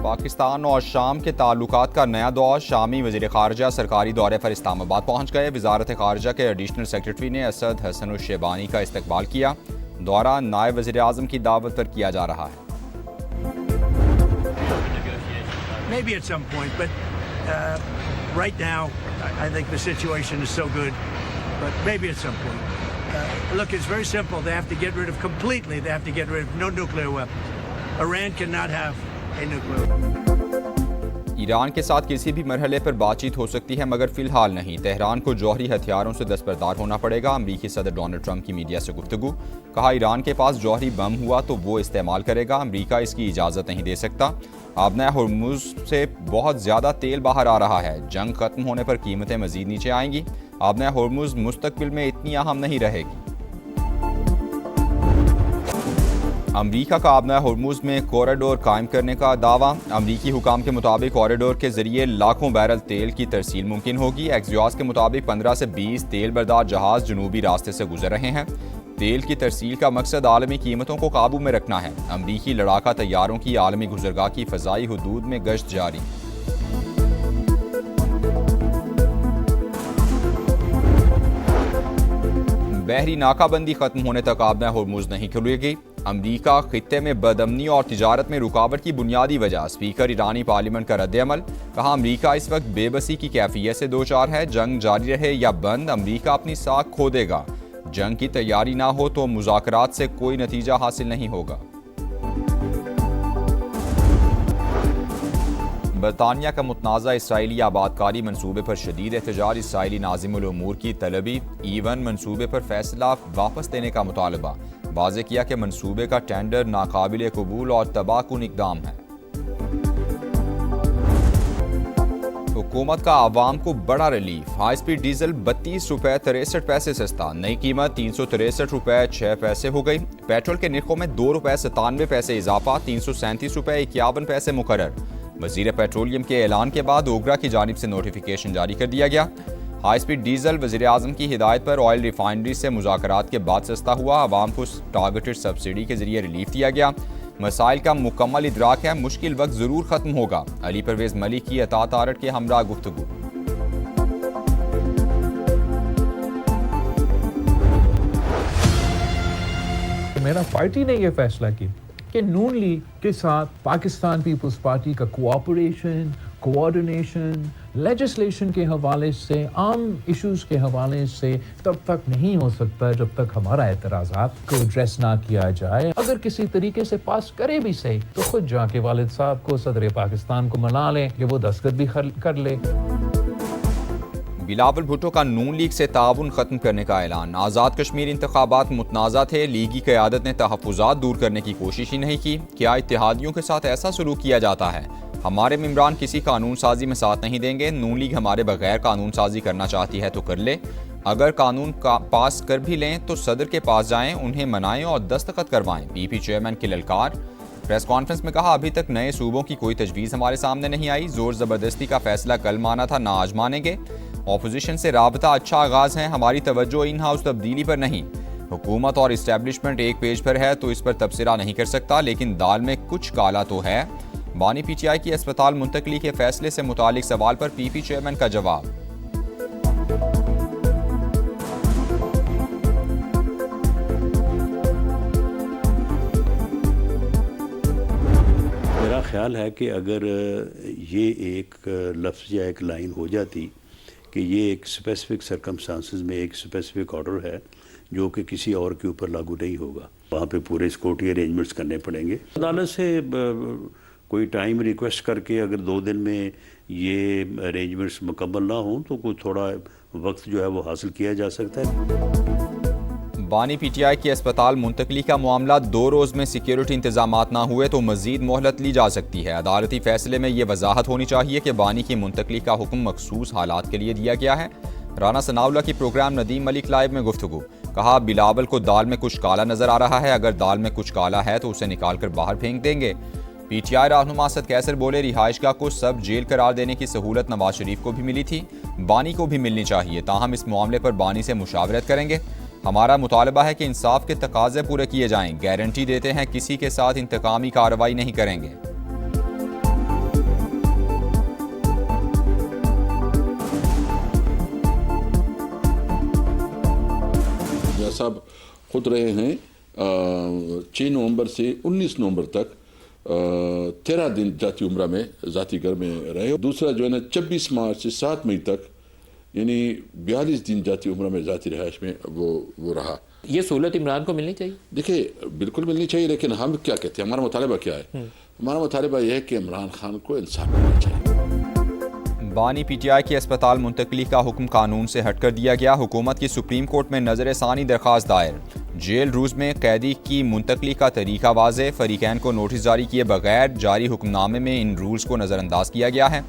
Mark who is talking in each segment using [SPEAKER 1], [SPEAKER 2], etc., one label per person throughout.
[SPEAKER 1] पाकिस्तान और शाम के ताल्लुकात का नया दौर। शामी वज़ीर ख़ारजा सरकारी दौरे पर इस्लामाबाद पहुँच गए। वज़ारत ख़ारजा के एडिशनल सेक्रेटरी ने असद हसन शेबानी का इस्तकबाल किया। दौरा नायब वज़ीर आज़म की दावत पर किया जा रहा है।
[SPEAKER 2] Maybe at some point, but right now I think the situation is so good, but maybe at some point. Look, it's very simple. They have to get rid of completely. They have to get rid of no nuclear weapons. Iran cannot have a nuclear weapon.
[SPEAKER 1] Iran के साथ किसी भी मरहले पर बातचीत हो सकती है, मगर फिलहाल नहीं। तेहरान को जौहरी हथियारों से दस्तबरदार होना पड़ेगा। अमरीकी सदर डोनाल्ड ट्रंप की मीडिया से गुफ्तगू। कहा, ईरान के पास जौहरी बम हुआ तो वो इस्तेमाल करेगा। अमरीका इसकी इजाज़त नहीं दे सकता। आबना हुर्मुज से बहुत ज़्यादा तेल बाहर आ रहा है। जंग खत्म होने पर कीमतें मज़ीद नीचे आएंगी। आबना हुर्मुज मुस्तकबिल में इतनी अहम नहीं रहेगी। अमरीका का आबना हुर्मुज में कॉरिडोर कायम करने का दावा। अमरीकी हुकाम के मुताबिक कॉरिडोर के जरिए लाखों बैरल तेल की तरसील मुमकिन होगी। एक्सियोस के मुताबिक 15 से 20 तेल बरदार जहाज जनूबी रास्ते से गुजर रहे हैं। तेल की तरसील का मकसद आलमी कीमतों को काबू में रखना है। अमरीकी लड़ाका तैयारों की आलमी गुजरगाह की फ़ज़ाई हुदूद में गश्त जारी। बहरी नाकाबंदी खत्म होने तक आबना हुर्मुज नहीं खुलेगी। अमरीका खित्ते में बदअमनी और तिजारत में रुकावट की बुनियादी वजह। स्पीकर ईरानी पार्लियामेंट का रद्द-ए-अमल। कहा, अमरीका इस वक्त बेबसी की कैफियत से दो चार है। जंग जारी रहे या बंद, अमरीका अपनी साख खो देगा। जंग की तैयारी ना हो तो मुज़ाकरात से कोई नतीजा हासिल नहीं होगा। बरतानिया का मुतनाज़ा इसराइली आबादकारी मनसूबे पर शदीद एहतजाज। इसराइली नाज़िमुल उमूर की तलबी। ईवन मनसूबे पर फैसला वापस देने का मुतालबा। वाज़े किया कि मनसूबे का टेंडर नाकाबिल कबूल और तबाहकुन इक़दाम है। हुकूमत का आवाम को बड़ा रिलीफ। हाई स्पीड डीजल 32 रुपये 63 पैसे सस्ता। नई कीमत 363 रुपये 6 पैसे हो गई। पेट्रोल के निर्खों में 2 रुपये 97 पैसे इजाफा। 337 रुपये 51 पैसे मुकर्रर। वज़ीर पेट्रोलियम के ऐलान के बाद ओगरा की जानिब से नोटिफिकेशन जारी कर दिया गया। हाई स्पीड डीजल वज़ीर आज़म की हिदायत पर ऑयल रिफाइनरी से मुज़ाकरात के बाद सस्ता हुआ। आवाम को टारगेटेड सब्सिडी के जरिए रिलीफ दिया गया। मसाइल का मुकम्मल इदराक है, मुश्किल वक्त ज़रूर ख़त्म होगा। अली परवेज़ मलिक की अतात आरट के हमरा गुफ्तगू।
[SPEAKER 3] मेरा पार्टी ने यह फैसला किया कि नून लीग के साथ पाकिस्तान पीपल्स पार्टी का कोऑपरेशन, कोऑर्डिनेशन, लेजिस्लेशन के हवाले से, आम इश्यूज के हवाले से तब तक नहीं हो सकता जब तक हमारा एतराज़ात को एड्रेस ना किया जाए। अगर किसी तरीके से पास करे भी सही तो खुद जाके वालिद साहब को, सदर पाकिस्तान को मना लें कि वो दस्तखत भी कर ले।
[SPEAKER 1] बिलावल भुट्टो का नून लीग से ताउन खत्म करने का ऐलान। आज़ाद कश्मीर इंतखाबात मुतनाज़ा थे। लीगी क़यादत ने तहफ़्फ़ुज़ात दूर करने की कोशिश ही नहीं की। क्या इत्तेहादियों के साथ ऐसा सलूक किया जाता है? हमारे मेंबरान किसी कानून साजी में साथ नहीं देंगे। नून लीग हमारे बगैर कानून साजी करना चाहती है तो कर ले। अगर कानून का पास कर भी लें तो सदर के पास जाएं, उन्हें मनाएं और दस्तखत करवाएं। पीपी चेयरमैन की ललकार। प्रेस कॉन्फ्रेंस में कहा, अभी तक नए सूबों की कोई तजवीज़ हमारे सामने नहीं आई। जोर ज़बरदस्ती का फैसला कल माना था, ना आज मानेंगे। ऑपोजिशन से राबता अच्छा आगाज़ है। हमारी तवज्जो इन हाउस तब्दीली पर नहीं। हुकूमत और इस्टेब्लिशमेंट एक पेज पर है तो इस पर तबसरा नहीं कर सकता, लेकिन दाल में कुछ काला तो है। बानी पीटीआई की अस्पताल मुंतकली के फैसले से मुतालिक सवाल पर पीपी चेयरमैन का जवाब।
[SPEAKER 4] मेरा ख्याल है कि अगर ये एक लफ्ज़ या एक लाइन हो जाती कि ये एक स्पेसिफिक सर्कमस्टांसेस में एक स्पेसिफिक ऑर्डर है जो कि किसी और के ऊपर लागू नहीं होगा, वहाँ पे पूरे सिक्योरिटी अरेंजमेंट्स करने पड़ेंगे। अदालत से कोई टाइम रिक्वेस्ट करके अगर 2 दिन में ये अरेंजमेंट्स मुकम्मल ना हों तो कोई थोड़ा वक्त जो है वो हासिल किया जा सकता है।
[SPEAKER 1] बानी पीटीआई की अस्पताल मुंतकली का मामला 2 रोज़ में सिक्योरिटी इंतजामात ना हुए तो मजीद मोहलत ली जा सकती है। अदालती फैसले में ये वजाहत होनी चाहिए कि बानी की मुंतकली का हुक्म मखसूस हालात के लिए दिया गया है। राना सनाउल्लाह की प्रोग्राम नदीम मलिक लाइव में गुफ्तगू। कहा, बिलावल को दाल में कुछ काला नजर आ रहा है। अगर दाल में कुछ काला है तो उसे निकाल कर बाहर फेंक देंगे। पीटीआई रहनुमा असद कैसर बोले, रिहाइशगाह को सब जेल करार देने की सहूलत नवाज शरीफ को भी मिली थी, बानी को भी मिलनी चाहिए। ताहम इस मामले पर बानी से मुशावरत करेंगे। हमारा मुतालबा है कि इंसाफ के तकाजे पूरे किए जाएं। गारंटी देते हैं किसी के साथ इंतकामी कार्रवाई नहीं करेंगे।
[SPEAKER 5] साहब खुद रहे हैं 6 नवंबर से 19 नवंबर तक 13 दिन जाती उम्रा में ज़ाती घर में रहे। दूसरा जो है ना 26 मार्च से 7 मई तक यानी 42 दिन जाती उम्र में ज़ाती रिहाइश में वो रहा।
[SPEAKER 6] ये सहूलत इमरान को मिलनी चाहिए?
[SPEAKER 5] देखिए बिल्कुल मिलनी चाहिए, लेकिन हम क्या कहते हैं, हमारा मुतालबा क्या है? हमारा मुतालबा यह है कि इमरान खान को इंसाफ मिलना चाहिए।
[SPEAKER 1] बानी पीटीआई की अस्पताल मुंतकली का हुक्म कानून से हटकर दिया गया। हुकूमत की सुप्रीम कोर्ट में नजर सानी दरखास्त दायर। जेल रूज में कैदी की मुंतकली का तरीका वाज़े। फरीकैन को नोटिस जारी किए बगैर जारी हुक्मनामे में इन रूल्स को नज़रअंदाज किया गया है।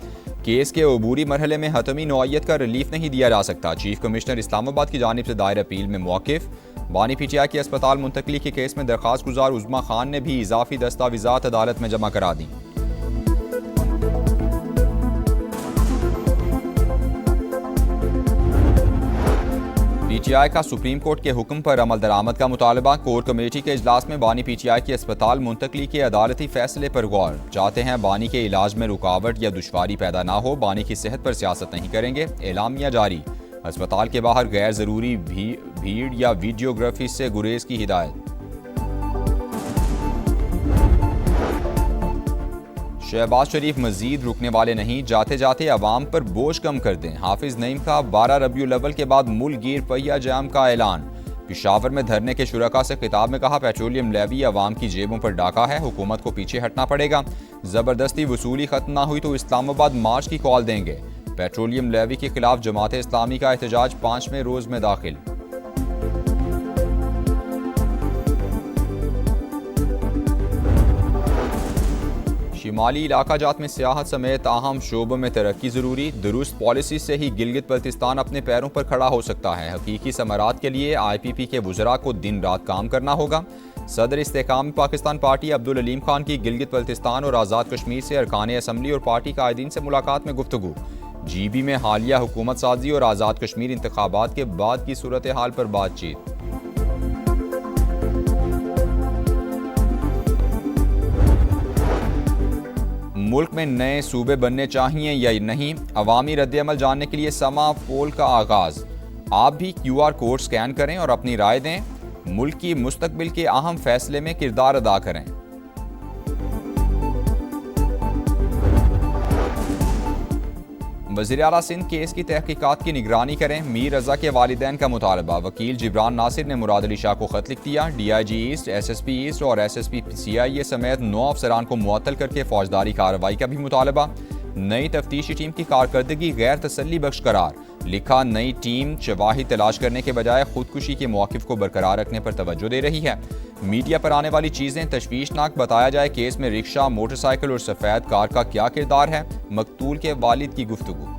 [SPEAKER 1] केस के अबूरी मरहले में हतमी नौइयत का रिलीफ नहीं दिया जा सकता। चीफ कमिश्नर इस्लामाबाद की जानिब से दायर अपील में मौक़िफ़। बानी पीटीआई की अस्पताल मुंतकली के केस में दरखास्त गुजार उज़्मा खान ने भी इजाफी दस्तावेज़ात अदालत में जमा करा दी। पीटीआई का सुप्रीम कोर्ट के हुक्म पर अमल दरामद का मुतालबा। कोर कमेटी के इजलास में बानी पीटीआई की अस्पताल मुंतकली के अदालती फैसले पर गौर। चाहते हैं बानी के इलाज में रुकावट या दुश्वारी पैदा ना हो। बानी की सेहत पर सियासत नहीं करेंगे। एलामिया जारी। अस्पताल के बाहर गैर जरूरी भीड़ या वीडियोग्राफी से गुरेज की हिदायत। शहबाज शरीफ मजीद रुकने वाले नहीं, जाते जाते अवाम पर बोझ कम कर दें। हाफिज नईम का 12 रबीउल अव्वल के बाद मुल्क गिर पहिया जाम का ऐलान। पेशावर में धरने के शुरका से खिताब में कहा, पेट्रोलियम लेवी अवाम की जेबों पर डाका है, हुकूमत को पीछे हटना पड़ेगा। जबरदस्ती वसूली खत्म ना हुई तो इस्लामाबाद मार्च की कॉल देंगे। पेट्रोलियम लेवी के खिलाफ जमात इस्लामी का एहतजाज 5वें रोज में दाखिल। शिमाली इलाका जात में सियाहत समेत अहम शोबों में तरक्की जरूरी। दुरुस्त पॉलिसी से ही गिलगित बल्तिस्तान अपने पैरों पर खड़ा हो सकता है। हकीकी समरात के लिए IPP के वुज़रा को दिन रात काम करना होगा। सदर इस्तेकाम पाकिस्तान पार्टी अब्दुल अलीम खान की गिलगित बल्तिस्तान और आज़ाद कश्मीर से अरकान असम्बली और पार्टी कायदीन से मुलाकात में गुफ्तगू। GB में हालिया हुकूमत साजी और आज़ाद कश्मीर इंतखाबात के बाद की सूरत हाल पर बातचीत। मुल्क में नए सूबे बनने चाहिए या नहीं, अवामी रद्द-ए-अमल जानने के लिए समा पोल का आगाज। आप भी QR कोड स्कैन करें और अपनी राय दें। मुल्क की मुस्तकबिल के अहम फैसले में किरदार अदा करें। वज़ीर आला सिंध केस की तहकीकात की निगरानी करें। मीर रजा के वालिदैन का मुतालबा। वकील जिब्रान नासिर ने मुराद अली शाह को खत लिख दिया। DIG ईस्ट, SSP ईस्ट और SSP CIA समेत 9 अफसरान को मुअत्तल करके फौजदारी कार्रवाई का भी मुतालबा। नई तफ्तीशी टीम की कारकर्दगी गैर तसल्ली बख्श करार। लिखा, नई टीम शवाहिद तलाश करने के बजाय खुदकुशी के मौक़िफ़ को बरकरार रखने पर तवज्जो दे रही है। मीडिया पर आने वाली चीज़ें तशवीशनाक बताया जाए। केस में रिक्शा, मोटरसाइकिल और सफ़ेद कार का क्या किरदार है? मकतूल के वालिद की गुफ्तगू।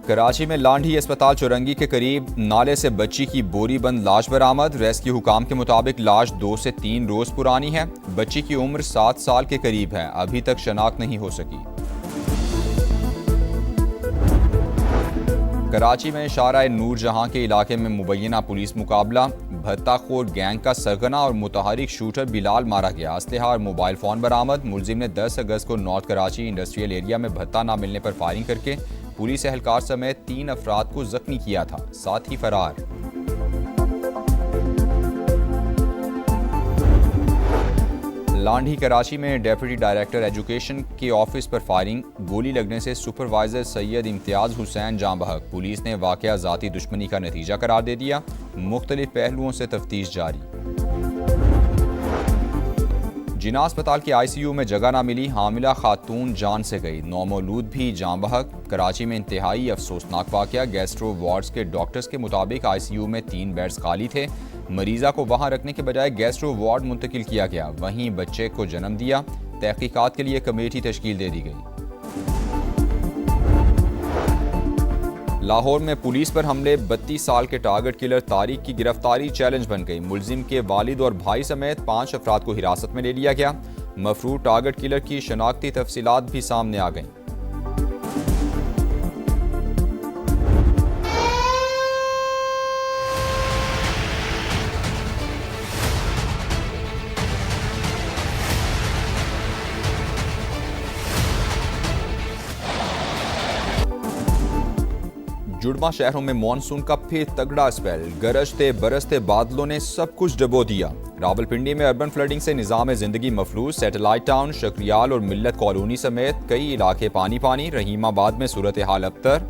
[SPEAKER 1] कराची में लांढी अस्पताल चौरंगी के करीब नाले से बच्ची की बोरी बंद लाश बरामद। रेस्क्यू हुकाम के मुताबिक लाश 2 से 3 रोज पुरानी है। बच्ची की उम्र 7 साल के करीब है। अभी तक शनाख्त नहीं हो सकी। कराची में शारा नूर जहां के इलाके में मुबैना पुलिस मुकाबला। भत्ताखोर गैंग का सरगना और मुतहरिक शूटर बिलाल मारा गया। असलहा और मोबाइल फ़ोन बरामद। मुलजिम ने 10 अगस्त को नॉर्थ कराची इंडस्ट्रियल एरिया में भत्ता ना मिलने पर फायरिंग करके पुलिस एहलकार समेत 3 अफराद को जख्मी किया था, साथ ही फरार। लांढी कराची में डेप्यूटी डायरेक्टर एजुकेशन के ऑफिस पर फायरिंग। गोली लगने से सुपरवाइजर सैयद इम्तियाज हुसैन जाँ बहक। पुलिस ने वाकया ज़ाती दुश्मनी का नतीजा करार दे दिया। मुख्तलिफ पहलुओं से तफ्तीश जारी। जिना अस्पताल के ICU में जगह ना मिली, हामिला खातून जान से गई। नौमौलूद भी जाँ बहक। कराची में इंतहाई अफसोसनाक वाकया। गैस्ट्रो वार्ड्स के डॉक्टर्स के मुताबिक ICU में 3 बेड्स खाली थे। मरीजा को वहां रखने के बजाय गैस्ट्रो वार्ड मुंतकिल किया गया। वहीं बच्चे को जन्म दिया। तहकीकात के लिए कमेटी तश्कील दे दी गई। लाहौर में पुलिस पर हमले। 32 साल के टारगेट किलर तारिक की गिरफ्तारी चैलेंज बन गई। मुलजिम के वालिद और भाई समेत 5 अफराद को हिरासत में ले लिया गया। मफरूर टारगेट किलर की शनाख्ती तफसीलात भी सामने आ गईं। जुड़वा शहरों में मॉनसून का फिर तगड़ा स्पेल, गरजते बरसते बादलों ने सब कुछ डबो दिया। रावलपिंडी में अर्बन फ्लडिंग से निज़ाम जिंदगी मफलूज, सैटेलाइट टाउन, शक्रियाल और मिल्लत कॉलोनी समेत कई इलाके पानी पानी। रहीमाबाद में सूरत हाल अबतर,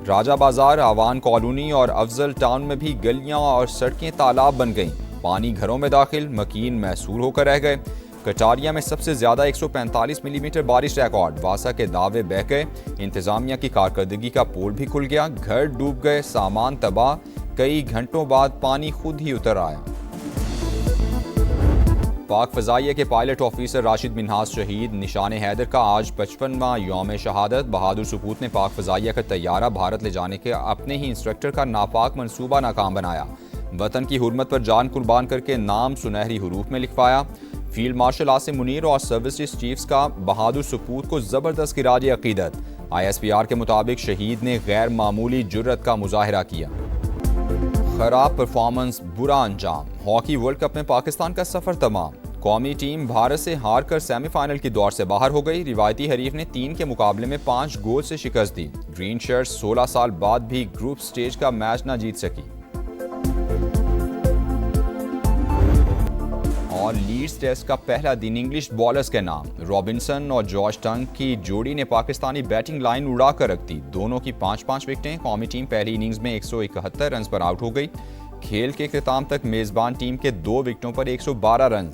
[SPEAKER 1] राजा बाजार, आवान कॉलोनी और अफजल टाउन में भी गलियां और सड़कें तालाब बन गईं। पानी घरों में दाखिल, मकीन मैसूर होकर रह गए। कटारिया में सबसे ज्यादा 145 मिलीमीटर बारिश रिकॉर्ड, वासा के दावे बह गए। इंतजामिया की कारकर्दगी का पोल भी खुल गया, घर डूब गए, सामान तबाह। कई घंटों बाद पानी खुद ही उतर आया। पाक फजाइया के पायलट ऑफिसर राशिद मिन्हाज शहीद, निशान हैदर का आज 55वां यौम शहादत। बहादुर सपूत ने पाक फजाइया का तैयारा भारत ले जाने के अपने ही इंस्ट्रक्टर का नापाक मंसूबा नाकाम बनाया। वतन की हुर्मत पर जान कुर्बान करके नाम सुनहरी हुरूफ में लिखवाया। फील्ड मार्शल आसिम मुनीर और सर्विसेज चीफ्स का बहादुर सपूत को जबरदस्त खिराज अकीदत। ISPR के मुताबिक शहीद ने गैर मामूली जुर्रत का मुजाहिरा किया। खराब परफॉर्मेंस, बुरा अंजाम, हॉकी वर्ल्ड कप में पाकिस्तान का सफर तमाम। कौमी टीम भारत से हार कर सेमीफाइनल की दौड़ से बाहर हो गई। रिवायती हरीफ ने 3 के मुकाबले में 5 गोल से शिकस्त दी। ग्रीन शर्ट्स 16 साल बाद भी ग्रुप स्टेज का मैच न जीत सकी। और लीड्स टेस्ट का पहला दिन इंग्लिश बॉलर्स के नाम। रॉबिन्सन और जॉर्ज टंग की जोड़ी ने पाकिस्तानी बैटिंग लाइन उड़ा कर रख दी। दोनों की 5-5 विकेटें। कौमी टीम पहली इनिंग्स में 171 रन पर आउट हो गई। खेल के इख्तिताम तक मेजबान टीम के 2 विकेटों पर 112 रन।